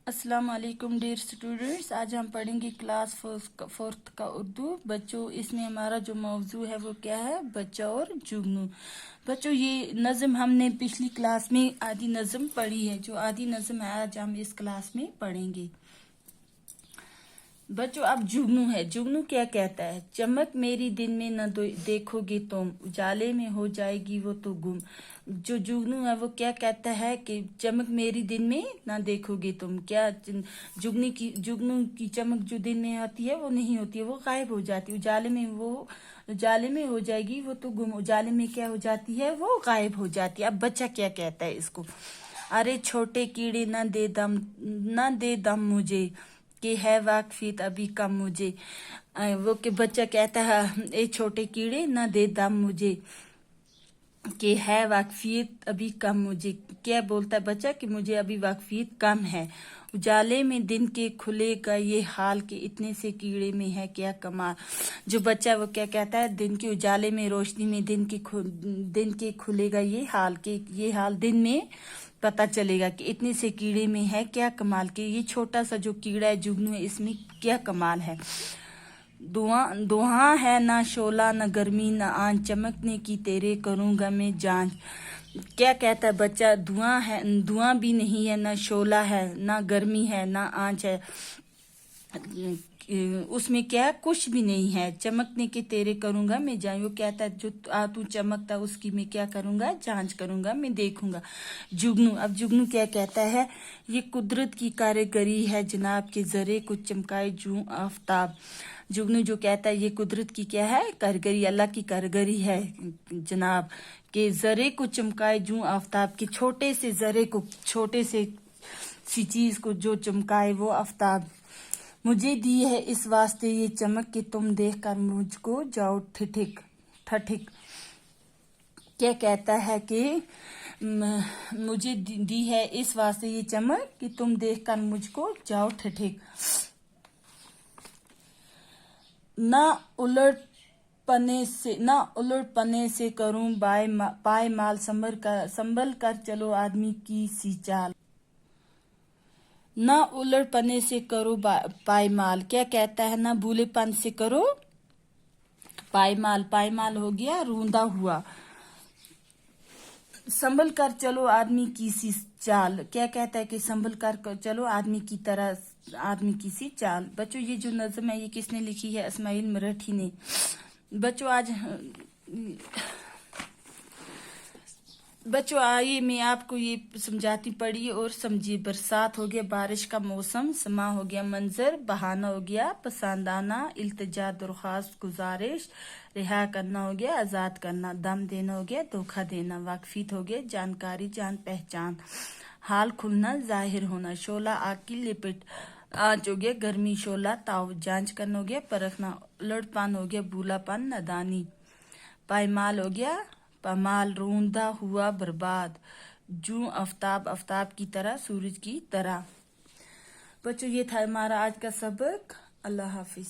अस्सलाम वालेकुम dear students. आज हम पढ़ेंगे क्लास फोर्थ का उर्दू। बच्चों, इसमें हमारा जो मौजू है वो क्या है? बच्चा और जुगनू। बच्चों, ये नज़म हमने पिछली क्लास में आधी नज़म पढ़ी है। जो आधी नज़म है आज हम इस क्लास में पढ़ेंगे। बच्चों, अब जुगनू है। जुगनू क्या कहता है? चमक मेरी दिन में न देखोगे तुम, उजाले में हो जाएगी वो तो गुम। जो जुगनू है वो क्या कहता है कि चमक मेरी दिन में ना देखोगे तुम। क्या जुगनू की चमक जो दिन में आती है वो नहीं होती है, वो गायब हो जाती है। उजाले में हो जाएगी वो तो गुम। उजाले में क्या हो जाती है? वो गायब हो जाती है। अब बच्चा क्या कहता है इसको? अरे छोटे कीड़े न दे दम मुझे, कि है वाकफियत अभी कम मुझे। वो के बच्चा कहता है, ए छोटे कीड़े न दे दम मुझे, कि है वाकफियत अभी कम मुझे। क्या बोलता है बच्चा? कि मुझे अभी वाकफियत कम है। उजाले में दिन के खुलेगा ये हाल, के इतने से कीड़े में है क्या कमाल। जो बच्चा वो क्या कहता है? दिन के उजाले में, रोशनी में दिन के खुलेगा ये हाल, के ये हाल दिन में पता चलेगा कि इतने से कीड़े में है क्या कमाल, के ये छोटा सा जो कीड़ा है जुगनू है, इसमें क्या कमाल है। धुआं है ना शोला, न गर्मी न आंच, चमकने की तेरे करूंगा मैं जांच। क्या कहता है बच्चा? धुआं भी नहीं है, ना शोला है, ना गर्मी है, ना आंच है। उसमें क्या है? कुछ भी नहीं है। चमकने के तेरे करूंगा मैं जांच। वो कहता है जो तू चमकता उसकी मैं क्या करूंगा? जांच करूंगा, मैं देखूंगा। जुगनू, अब जुगनू क्या कहता है? ये कुदरत की कारीगरी है जनाब, के जरे को चमकाए जूं आफ्ताब। जुगनू जो कहता है ये कुदरत की क्या है? कारीगरी, अल्लाह की कारीगरी है जनाब, के जरे को चमकाए जूं आफ्ताब, के छोटे से जरे को, छोटे से सी चीज को जो चमकाए वो आफ्ताब। मुझे दी है इस वास्ते ये चमक, कि तुम देख कर मुझको जाओ ठिठिक ठठिक। क्या कहता है कि मुझे दी है इस वास्ते ये चमक, कि तुम देख कर मुझको जाओ ठिठिक। ना उलट पने से करूं पायमाल, संभल कर चलो आदमी की सी चाल। ना उलट पने से करो पायमाल। क्या कहता है? ना भूलेपन से करो पायमाल। पायमाल हो गया रूंधा हुआ। संभल कर चलो आदमी की सी चाल। क्या कहता है? कि संभल कर चलो आदमी की तरह, आदमी की सी चाल। बच्चों, ये जो नज़म है ये किसने लिखी है? इस्माइल मराठी ने। बच्चों आइए मैं आपको ये समझाती, पढ़िए और समझिए। बरसात हो गया, बारिश का मौसम, समा हो गया मंजर, बहाना हो गया पसंदाना, इल्तिजा दरख्वास्त गुजारिश, रिहा करना हो गया आज़ाद करना, दम देना हो गया धोखा देना, वाकफियत हो गया जानकारी जान पहचान, हाल खुलना जाहिर होना, शोला आग की लिपट, आँच हो गया गर्मी, शोला ताव, जांच करना हो गया परखना, उलटपन हो गया भूलापन नादानी, पायमाल हो गया पमाल, रूंधा हुआ बर्बाद, जूं आफ्ताब, आफ्ताब की तरह, सूरज की तरह। बच्चों, ये था हमारा आज का सबक। अल्लाह हाफिज।